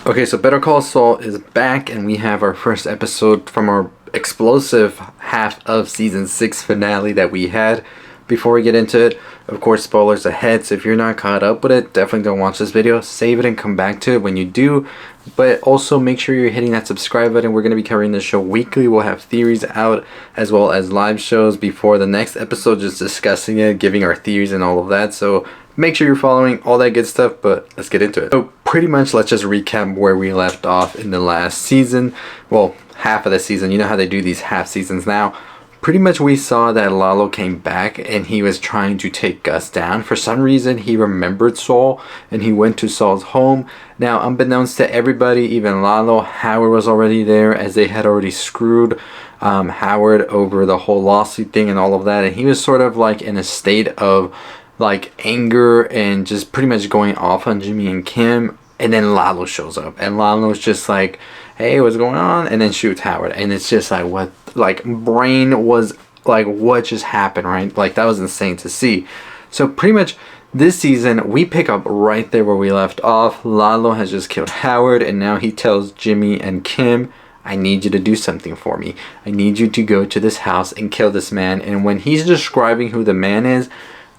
Okay, so Better Call Saul is back, and we have our first episode from our explosive half of season 6 finale that we had. Before we get into it, of course, spoilers ahead, so if you're not caught up with it, definitely don't watch this video. Save it and come back to it when you do. But also make sure you're hitting that subscribe button. We're going to be covering this show weekly. We'll have theories out as well as live shows before the next episode, just discussing it, giving our theories and all of that. So make sure you're following all that good stuff, but let's get into it. So pretty much let's just recap where we left off in the last season. Well, half of the season. You know how they do these half seasons now. Pretty much we saw that Lalo came back and he was trying to take Gus down. For some reason he remembered Saul and he went to Saul's home. Now unbeknownst to everybody, even Lalo, Howard was already there, as they had already screwed Howard over the whole lawsuit thing and all of that. And he was sort of like in a state of like anger and just pretty much going off on Jimmy and Kim. And then Lalo shows up and Lalo's just like, hey, what's going on? And then shoots Howard. And it's just like, what? Like, brain was like, what just happened, right? Like, that was insane to see. So pretty much this season we pick up right there where we left off. Lalo has just killed Howard, and now he tells Jimmy and Kim, I need you to do something for me. I need you to go to this house and kill this man. And when he's describing who the man is,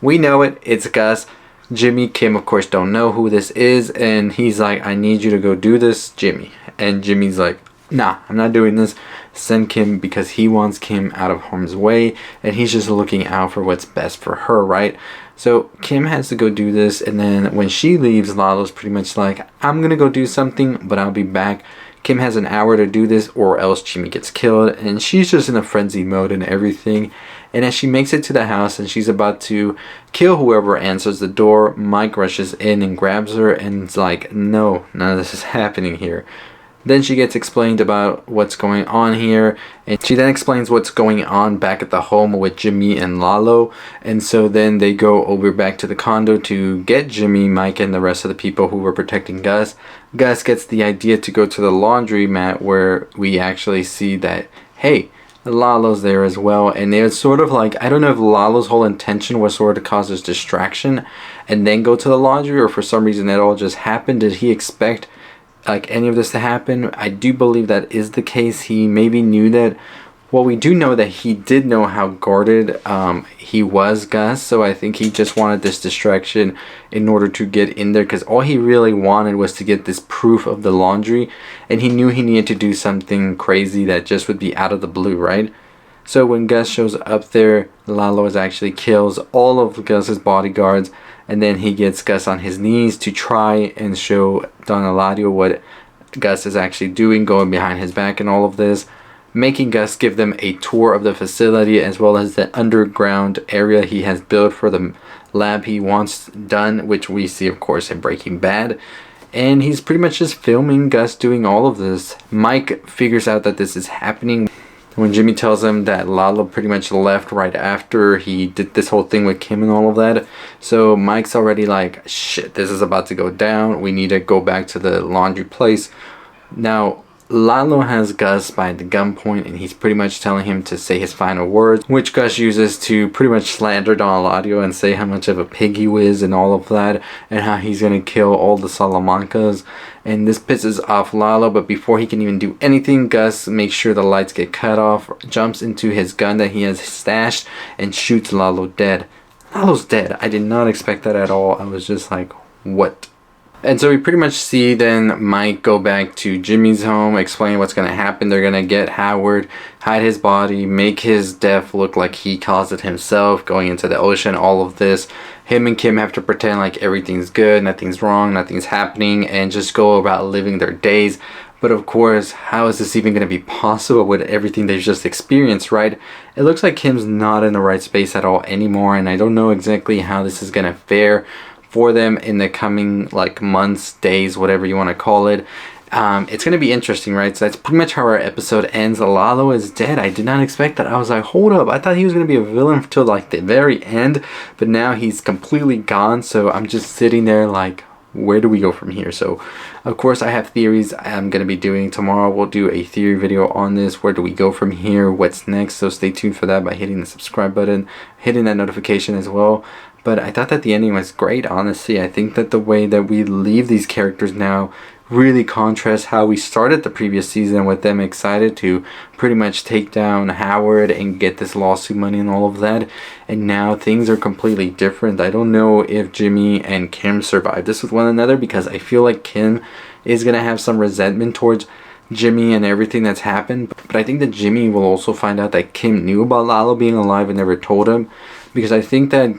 we know it. It's Gus. Jimmy, Kim, of course, don't know who this is. And he's like, I need you to go do this, Jimmy. And Jimmy's like, nah, I'm not doing this. Send Kim, because he wants Kim out of harm's way. And he's just looking out for what's best for her, right? So Kim has to go do this. And then when she leaves, Lalo's pretty much like, I'm going to go do something, but I'll be back. Kim has an hour to do this or else Jimmy gets killed. And she's just in a frenzy mode and everything. And as she makes it to the house and she's about to kill whoever answers the door, Mike rushes in and grabs her and is like, no, none of this is happening here. Then she gets explained about what's going on here, and she then explains what's going on back at the home with Jimmy and Lalo. And so then they go over back to the condo to get Jimmy, Mike, and the rest of the people who were protecting Gus. Gus gets the idea to go to the laundromat, where we actually see that, hey, Lalo's there as well. And it's sort of like, I don't know if Lalo's whole intention was sort of to cause this distraction and then go to the laundry, or for some reason it all just happened. Did he expect like any of this to happen? I do believe that is the case. He maybe knew that. Well, we do know that he did know how guarded he was, Gus. So I think he just wanted this distraction in order to get in there, because all he really wanted was to get this proof of the laundry, and he knew he needed to do something crazy that just would be out of the blue, right? So when Gus shows up there, Lalo actually kills all of Gus's bodyguards, and then he gets Gus on his knees to try and show Don Eladio what Gus is actually doing, going behind his back and all of this, making Gus give them a tour of the facility as well as the underground area he has built for the lab he wants done, which we see, of course, in Breaking Bad. And he's pretty much just filming Gus doing all of this. Mike figures out that this is happening when Jimmy tells him that Lalo pretty much left right after he did this whole thing with Kim and all of that. So Mike's already like, shit, this is about to go down. We need to go back to the laundry place. Now, Lalo has Gus by the gunpoint, and he's pretty much telling him to say his final words, which Gus uses to pretty much slander Don Eladio and say how much of a pig he is and all of that, and how he's gonna kill all the Salamancas. And this pisses off Lalo, but before he can even do anything, Gus makes sure the lights get cut off, jumps into his gun that he has stashed, and shoots Lalo dead. Lalo's dead. I did not expect that at all. I was just like, what? And so we pretty much see then Mike go back to Jimmy's home, explain what's going to happen. They're going to get Howard, hide his body, make his death look like he caused it himself, going into the ocean, all of this. Him and Kim have to pretend like everything's good, nothing's wrong, nothing's happening, and just go about living their days. But of course, how is this even going to be possible with everything they've just experienced, right? It looks like Kim's not in the right space at all anymore, and I don't know exactly how this is going to fare for them in the coming like months, days, whatever you want to call it. It's going to be interesting, right? So that's pretty much how our episode ends. Lalo is dead. I did not expect that. I was like, hold up, I thought he was going to be a villain until like the very end, but now he's completely gone. So I'm just sitting there like, where do we go from here? So of course I have theories I'm going to be doing tomorrow. We'll do a theory video on this. Where do we go from here? What's next? So stay tuned for that by hitting the subscribe button, hitting that notification as well. But I thought that the ending was great, honestly. I think that the way that we leave these characters now really contrasts how we started the previous season with them excited to pretty much take down Howard and get this lawsuit money and all of that, and now things are completely different. I don't know if Jimmy and Kim survive this with one another, because I feel like Kim is gonna have some resentment towards Jimmy and everything that's happened, but I think that Jimmy will also find out that Kim knew about Lalo being alive and never told him, because I think that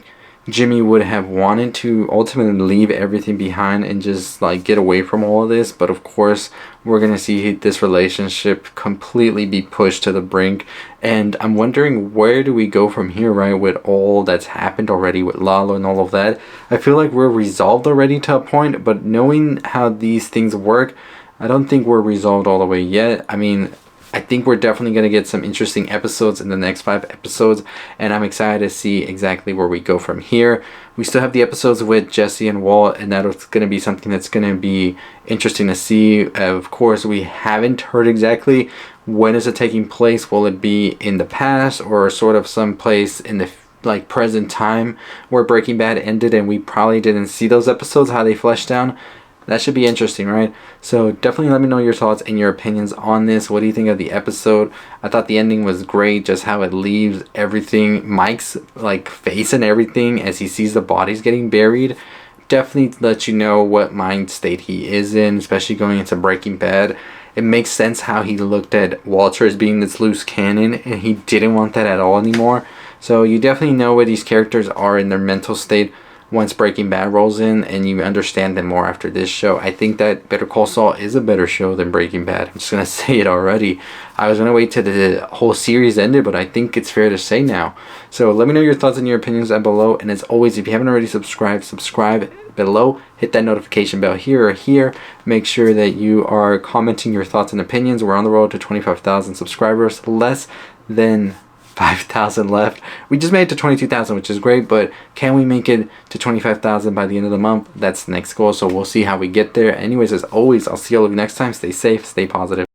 Jimmy would have wanted to ultimately leave everything behind and just like get away from all of this, but of course we're gonna see this relationship completely be pushed to the brink, and I'm wondering, where do we go from here, right, with all that's happened already with Lalo and all of that. I feel like we're resolved already to a point, but knowing how these things work, I don't think we're resolved all the way yet. I mean, I think we're definitely going to get some interesting episodes in the next 5 episodes, and I'm excited to see exactly where we go from here. We still have the episodes with Jesse and Walt, and that's going to be something that's going to be interesting to see. Of course, we haven't heard exactly when is it taking place. Will it be in the past or sort of some place in the like present time where Breaking Bad ended and we probably didn't see those episodes, how they fleshed down? That should be interesting, right? So definitely let me know your thoughts and your opinions on this. What do you think of the episode? I thought the ending was great, just how it leaves everything, Mike's like face and everything as he sees the bodies getting buried. Definitely let you know what mind state he is in, especially going into Breaking Bad. It makes sense how he looked at Walter as being this loose cannon, and he didn't want that at all anymore. So you definitely know where these characters are in their mental state once Breaking Bad rolls in, and you understand them more after this show. I think that Better Call Saul is a better show than Breaking Bad. I'm just going to say it already. I was going to wait till the whole series ended, but I think it's fair to say now. So let me know your thoughts and your opinions down below. And as always, if you haven't already subscribed, subscribe below. Hit that notification bell here or here. Make sure that you are commenting your thoughts and opinions. We're on the road to 25,000 subscribers. Less than 5,000 left. We just made it to 22,000, which is great, but can we make it to 25,000 by the end of the month? That's the next goal, so we'll see how we get there. Anyways, as always, I'll see all of you next time. Stay safe, stay positive.